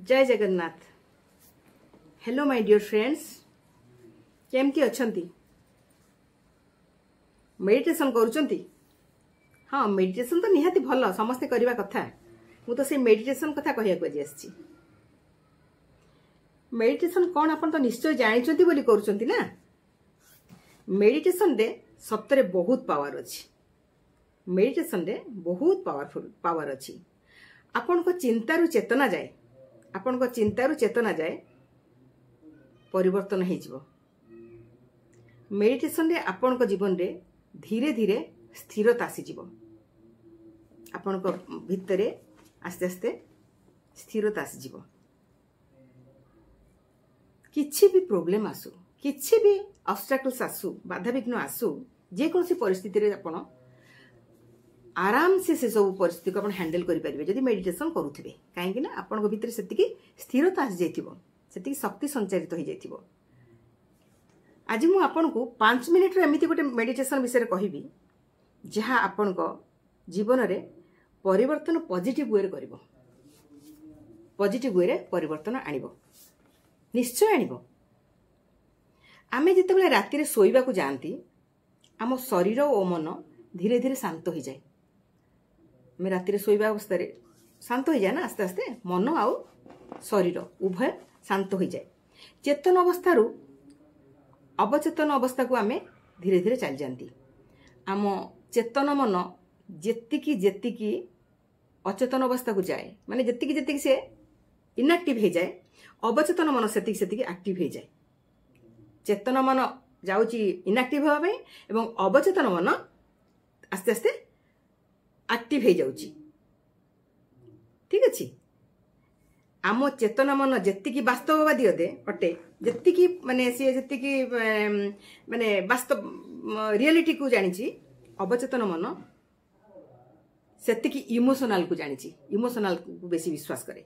जय Jagannath. Hello my dear friends, केमती अछंती? मेडिटेशन करूचंती? हाँ, मेडिटेशन तो निहाती भल, समस्ते करवा कथा। मु तो से मेडिटेशन कथा कहिया को आछि। मेडिटेशन कौन आपण तो निश्चय जानिचंती बोली करूचंती ना। मेडिटेशन रे सत्तरे बहुत पावर अछि। मेडिटेशन रे बहुत पावरफुल पावर अछि। आपण को चिंतारू चेतना जाए, आपण को चिंतारू चेतना जाए परिवर्तन हो जिवो। मेडिटेशन रे आपण को जीवन रे धीरे धीरे स्थिरता आसी जिवो। आपण को भितरे आस्ते आस्ते स्थिरता आसी जिवो। किछि भी प्रॉब्लम आसु, किछि भी ऑब्स्टैकल्स आसु, बाधा विघ्न आसु, जे कोनसी परिस्थिति रे आपण आराम से सब परिस्थिति को हैंडल करें जदि मेडिटेशन करुवे। कहीं ना आपण भीतर से स्थिरता आसी जाइथिबो, सेतिकी शक्ति संचारित हो जाइथिबो। आज मु आपन को 5 मिनिट रे एमिति गोटे मेडिटेशन विषय कहबी जहाँ आपण को जीवन रे परिवर्तन पॉजिटिव वे रे करिवो, पॉजिटिव वे रे परिवर्तन आनिबो, निश्चय आनिबो। आमे जेतेबेले राति रे सोइबा को जानती आम शरीर और मन धीरे धीरे शांत हो जाए। मैं राति शोवा अवस्था शांत हो जाए ना, आस्ते आस्ते मन आउ शरीर उभय शांत हो जाए। चेतन अवस्था अवचेतन अवस्था को आमे धीरे धीरे चली जाती। आम चेतन मन जेतिकी जेतिकी अचेतन अवस्था को जाए, माने जेतिकी जेतिकी से इनएक्टिव हो जाए, अवचेतन मन सेतिकी सेतिकी एक्टिव हो जाए। चेतन मन जाउची इनएक्टिव होबा एवं अवचेतन मन आस्ते आस्ते एक्टिव हो जाउची। ठीक अछि। आम चेतन मन जेतिकी वास्तववादी अटे, जेतिकी माने सी जेतिकी माने वास्तव रियलिटी को जानिची, अवचेतन मन सेतिकी इमोशनल को जानिची, इमोशनल को बेसी विश्वास करे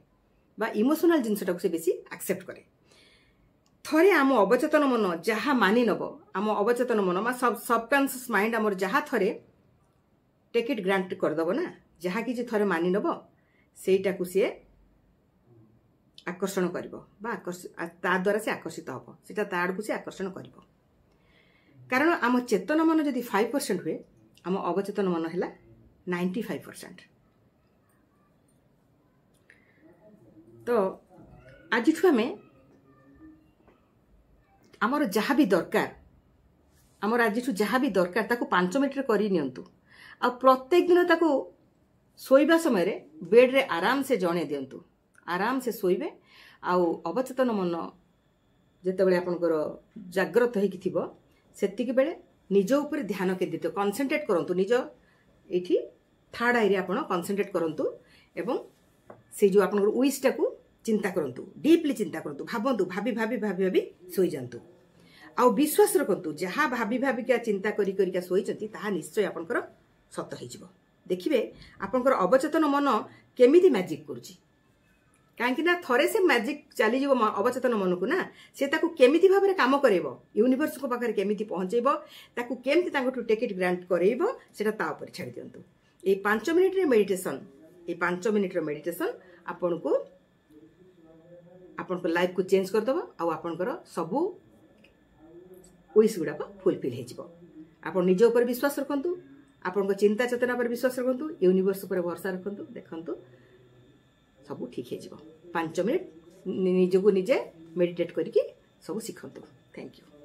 बा इमोशनल जिनसटा को से बेसी एक्सेप्ट करे। थरे आम अवचेतन मन जहा मानि नब, आम अवचेतन मन सबकॉन्शियस माइंड आमर जहा थरे टेक इट ग्रांट कर दबो ना, जहा कि थरे मानि नब सेटा को से आकर्षण करिवो बा ता द्वारा से आकर्षित हबो, सेटा ता आड़ को से आकर्षण करिवो। कारण आम चेतन मन जदि 5% हुए, आम अवचेतन मन हैला 95%। तो आज आमे आमर जहा भी दरकार, आमर आज जहा भी दरकार ताको 5 मिनिट रे करि नियंतु। आ प्रत्येक दिन ताको सोइबा समय रे बेड रे आराम से जणे दियंतु। आराम से सोइबे आउ अवचेतन मन जेतेबेले आपनकर जागृत होइकी थिबो सेतिकी बेले निज ऊपर ध्यान केंद्रित कंसंट्रेट करंतु। निज एठी थर्ड आई रे आपण कंसंट्रेट करंतु एवं से जो आपनकर विशटा को चिंता करंतु, डीपली चिंता करंतु, भाबंतु, भाबी भाबी भाबी भाबी सोई जंतु। आउ विश्वास रखंतु जहा भाबी भाबी क्या चिंता करी करी क्या सोई जंती ताहा निश्चय आपनकर सत हो जिवो। देखिबे आपनकर अवचेतन मन केमिति मैजिक करूची। काहेकि ना थरे से मैजिक चली जीवो अवचेतन मन को ना, से ताकू केमिति भाबरे काम करेबो, यूनिवर्स को पाखरे केमिति पहुंचेबो, ताकू केमिति तांगटू टेक इट ग्रांट करेबो, सेटा ता ऊपर छाडी दियंतु। ए 5 मिनिट रे मेडिटेशन, ए 5 मिनिट रे मेडिटेशन आपनको आपनको लाइफ को चेंज कर दबो। आ आपनकर सबु विश गुडा फुलफिल हो जिवो। आपण निज ऊपर विश्वास रखंतु, आपनको चिंता चेतना पर विश्वास रखंतु, यूनिवर्स पर भरोसा रखंतु, देखंतु सब ठीक हो जिवो। 5 मिनिट निज को निजे मेडिटेट करके सब सीखंतु। Thank you.